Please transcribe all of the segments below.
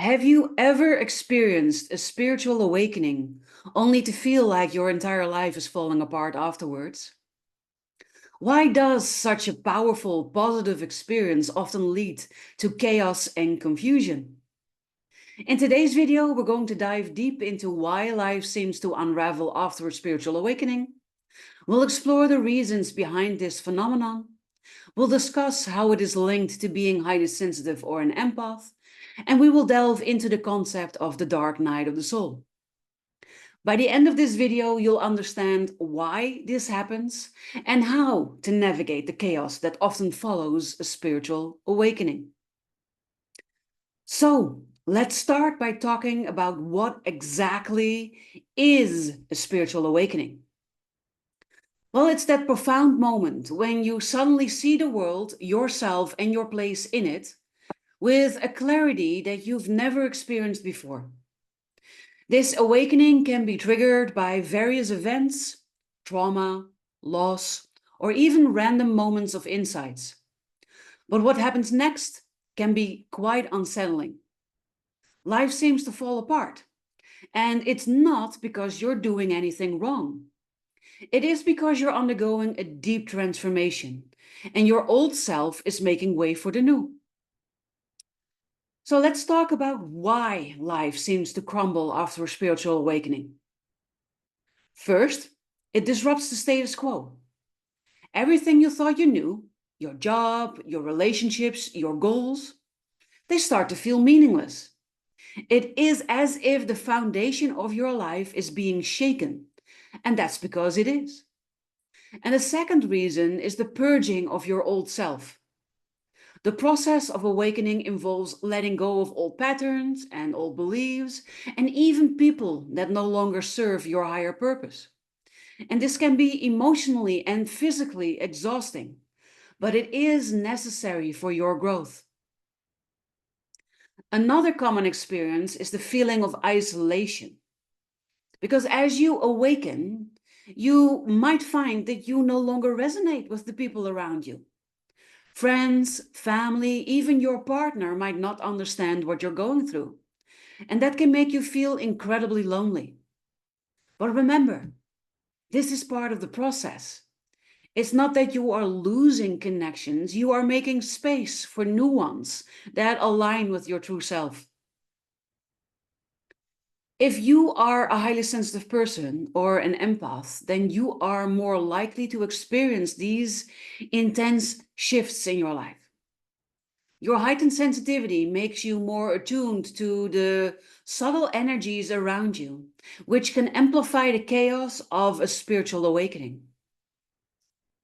Have you ever experienced a spiritual awakening only to feel like your entire life is falling apart afterwards? Why does such a powerful, positive experience often lead to chaos and confusion? In today's video, we're going to dive deep into why life seems to unravel after a spiritual awakening. We'll explore the reasons behind this phenomenon. We'll discuss how it is linked to being highly sensitive or an empath, and we will delve into the concept of the dark night of the soul. By the end of this video, you'll understand why this happens and how to navigate the chaos that often follows a spiritual awakening. So, let's start by talking about what exactly is a spiritual awakening. Well, it's that profound moment when you suddenly see the world, yourself, and your place in it with a clarity that you've never experienced before. This awakening can be triggered by various events, trauma, loss, or even random moments of insights. But what happens next can be quite unsettling. Life seems to fall apart, and it's not because you're doing anything wrong. It is because you're undergoing a deep transformation, and your old self is making way for the new. So let's talk about why life seems to crumble after a spiritual awakening. First, it disrupts the status quo. Everything you thought you knew, your job, your relationships, your goals, they start to feel meaningless. It is as if the foundation of your life is being shaken, and that's because it is. And the second reason is the purging of your old self. The process of awakening involves letting go of old patterns and old beliefs, and even people that no longer serve your higher purpose. And this can be emotionally and physically exhausting, but it is necessary for your growth. Another common experience is the feeling of isolation. Because as you awaken, you might find that you no longer resonate with the people around you. Friends, family, even your partner might not understand what you're going through, and that can make you feel incredibly lonely. But remember, this is part of the process. It's not that you are losing connections, you are making space for new ones that align with your true self. If you are a highly sensitive person or an empath, then you are more likely to experience these intense shifts in your life. Your heightened sensitivity makes you more attuned to the subtle energies around you, which can amplify the chaos of a spiritual awakening.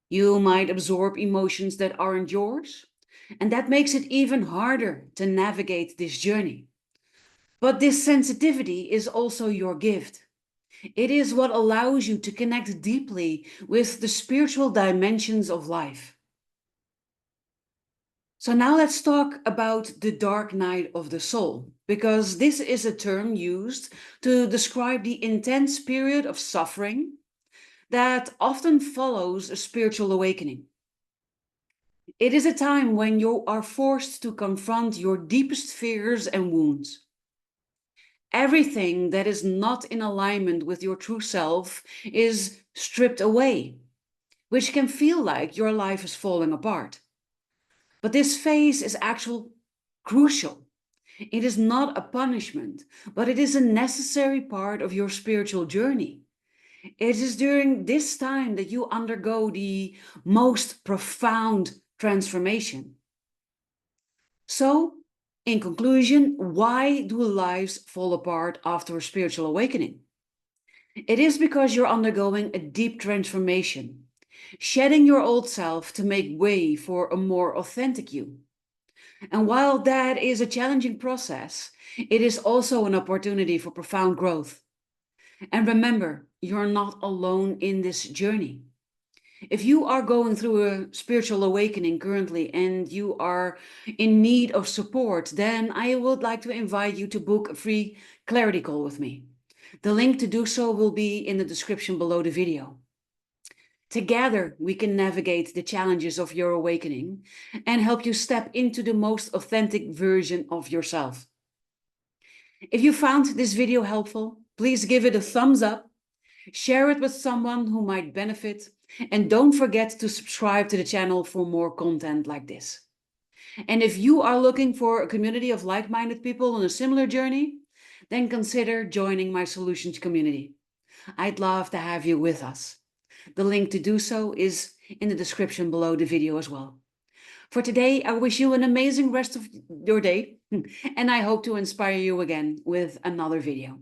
You might absorb emotions that aren't yours, and that makes it even harder to navigate this journey. But this sensitivity is also your gift. It is what allows you to connect deeply with the spiritual dimensions of life. So now let's talk about the dark night of the soul, because this is a term used to describe the intense period of suffering that often follows a spiritual awakening. It is a time when you are forced to confront your deepest fears and wounds. Everything that is not in alignment with your true self is stripped away, which can feel like your life is falling apart. But this phase is actually crucial. It is not a punishment, but it is a necessary part of your spiritual journey. It is during this time that you undergo the most profound transformation. So, in conclusion, why do lives fall apart after a spiritual awakening? It is because you're undergoing a deep transformation, shedding your old self to make way for a more authentic you. And while that is a challenging process, it is also an opportunity for profound growth. And remember, you're not alone in this journey. If you are going through a spiritual awakening currently and you are in need of support, then I would like to invite you to book a free clarity call with me. The link to do so will be in the description below the video. Together, we can navigate the challenges of your awakening and help you step into the most authentic version of yourself. If you found this video helpful, please give it a thumbs up, share it with someone who might benefit, and don't forget to subscribe to the channel for more content like this. And if you are looking for a community of like-minded people on a similar journey, then consider joining my solutions community. I'd love to have you with us. The link to do so is in the description below the video as well. For today, I wish you an amazing rest of your day, and I hope to inspire you again with another video.